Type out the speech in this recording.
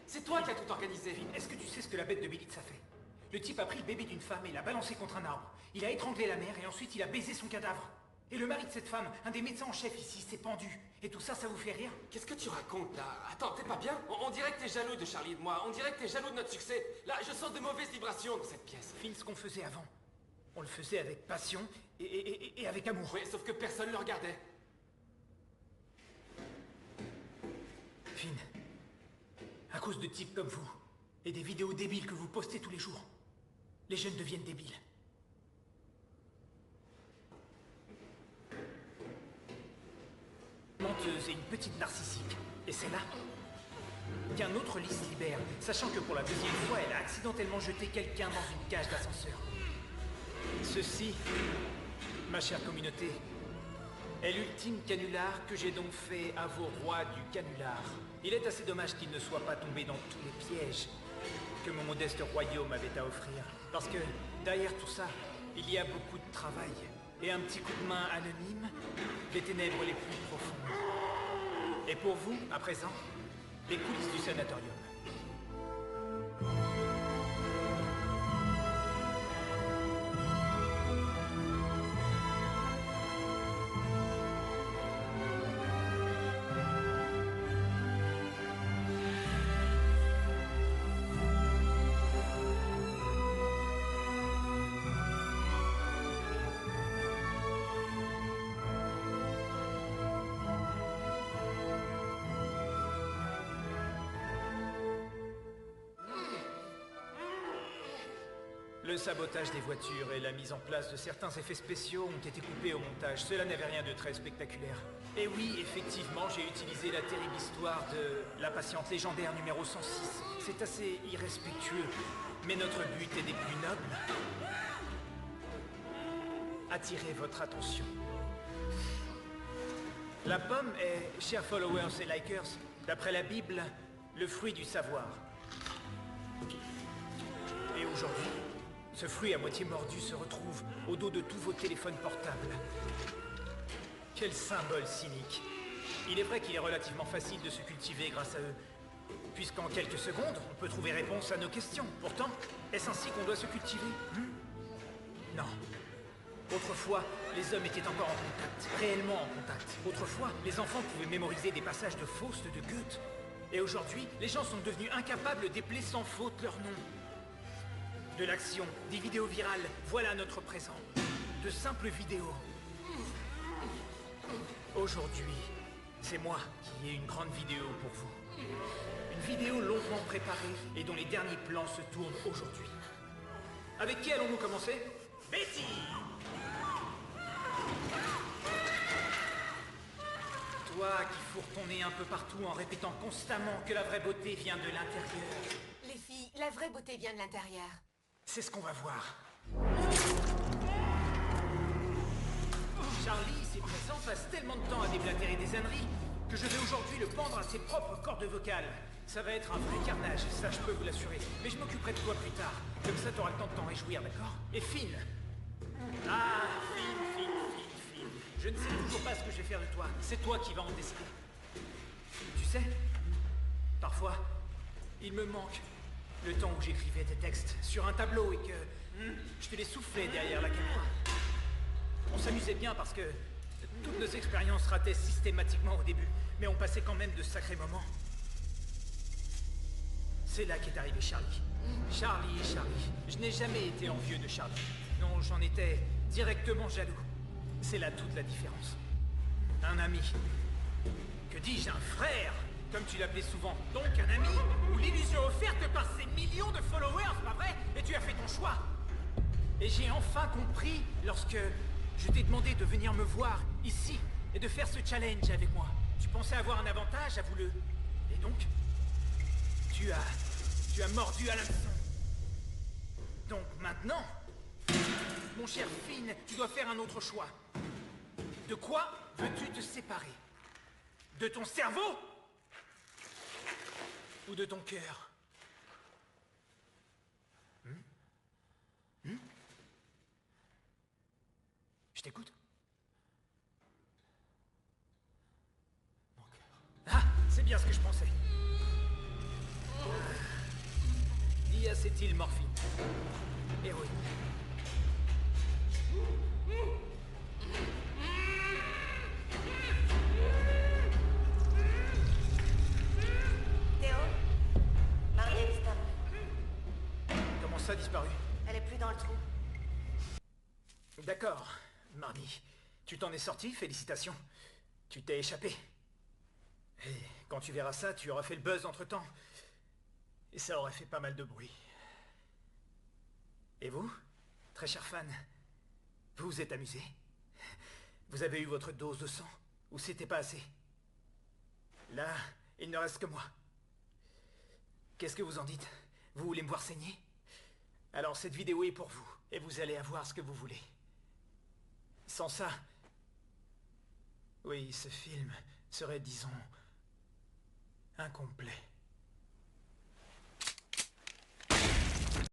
C'est toi qui as tout organisé. Finn, est-ce que tu sais ce que la bête de Bélitz a fait? Le type a pris le bébé d'une femme et l'a balancé contre un arbre. Il a étranglé la mère et ensuite il a baisé son cadavre. Et le mari de cette femme, un des médecins en chef ici, s'est pendu. Et tout ça, ça vous fait rire? Qu'est-ce que tu racontes là? Attends, t'es pas bien? On dirait que t'es jaloux de Charlie et de moi. On dirait que t'es jaloux de notre succès. Là, je sens de mauvaises vibrations dans cette pièce. Finn, ce qu'on faisait avant, on le faisait avec passion et avec amour. Oui, sauf que personne le regardait. Finn, à cause de types comme vous, et des vidéos débiles que vous postez tous les jours, les jeunes deviennent débiles. Menteuse et une petite narcissique. Et c'est là qu'un autre lit se libère, sachant que pour la deuxième fois, elle a accidentellement jeté quelqu'un dans une cage d'ascenseur. Ceci, ma chère communauté, est l'ultime canular que j'ai donc fait à vos rois du canular. Il est assez dommage qu'il ne soit pas tombé dans tous les pièges que mon modeste royaume avait à offrir. Parce que derrière tout ça, il y a beaucoup de travail. Et un petit coup de main anonyme des ténèbres les plus profondes. Et pour vous, à présent, les coulisses du sanatorium. Le sabotage des voitures et la mise en place de certains effets spéciaux ont été coupés au montage. Cela n'avait rien de très spectaculaire. Et oui, effectivement, j'ai utilisé la terrible histoire de la patiente légendaire numéro 106. C'est assez irrespectueux, mais notre but est des plus nobles. Attirer votre attention. La pomme est, chers followers et likers, d'après la Bible, le fruit du savoir. Et aujourd'hui, ce fruit à moitié mordu se retrouve au dos de tous vos téléphones portables. Quel symbole cynique. Il est vrai qu'il est relativement facile de se cultiver grâce à eux, puisqu'en quelques secondes, on peut trouver réponse à nos questions. Pourtant, est-ce ainsi qu'on doit se cultiver? Non. Autrefois, les hommes étaient encore en contact, réellement en contact. Autrefois, les enfants pouvaient mémoriser des passages de Faust de Goethe. Et aujourd'hui, les gens sont devenus incapables d'épeler sans faute leur nom. De l'action, des vidéos virales, voilà notre présent. De simples vidéos. Aujourd'hui, c'est moi qui ai une grande vidéo pour vous. Une vidéo longuement préparée et dont les derniers plans se tournent aujourd'hui. Avec qui allons-nous commencer? Betty! Toi qui fourres ton nez un peu partout en répétant constamment que la vraie beauté vient de l'intérieur. Les filles, la vraie beauté vient de l'intérieur. C'est ce qu'on va voir. Charlie, ici présent, passe tellement de temps à déblatérer des âneries que je vais aujourd'hui le pendre à ses propres cordes vocales. Ça va être un vrai carnage, ça je peux vous l'assurer. Mais je m'occuperai de toi plus tard. Comme ça, t'auras le temps de t'en réjouir, d'accord? Et Finn. Ah, Finn. Je ne sais toujours pas ce que je vais faire de toi. C'est toi qui vas en décider. Tu sais, parfois, il me manque le temps où j'écrivais tes textes sur un tableau et que je te les soufflais derrière la caméra. On s'amusait bien parce que toutes nos expériences rataient systématiquement au début, mais on passait quand même de sacrés moments. C'est là qu'est arrivé Charlie. Charlie. Je n'ai jamais été envieux de Charlie. Non, j'en étais directement jaloux. C'est là toute la différence. Un ami. Que dis-je, un frère, comme tu l'appelais souvent. Donc un ami, ou l'illusion offerte par ces millions de followers, pas vrai? Et tu as fait ton choix. Et j'ai enfin compris lorsque je t'ai demandé de venir me voir ici et de faire ce challenge avec moi. Tu pensais avoir un avantage, avoue-le. Et donc, tu as mordu à l'hameçon. Donc maintenant, mon cher Finn, tu dois faire un autre choix. De quoi veux-tu te séparer? De ton cerveau? Ou de ton cœur? Je t'écoute. Mon cœur. Ah, c'est bien ce que je pensais. Acétylmorphine. Héroïne. Théo, Marie a disparu. Comment ça, disparu? Elle est plus dans le trou. D'accord, Marnie. Tu t'en es sorti, félicitations. Tu t'es échappé. Et quand tu verras ça, tu auras fait le buzz entre-temps. Et ça aurait fait pas mal de bruit. Et vous, très cher fan, vous vous êtes amusé? Vous avez eu votre dose de sang? Ou c'était pas assez? Là, il ne reste que moi. Qu'est-ce que vous en dites? Vous voulez me voir saigner? Alors cette vidéo est pour vous, et vous allez avoir ce que vous voulez. Sans ça... Oui, ce film serait, disons, incomplet.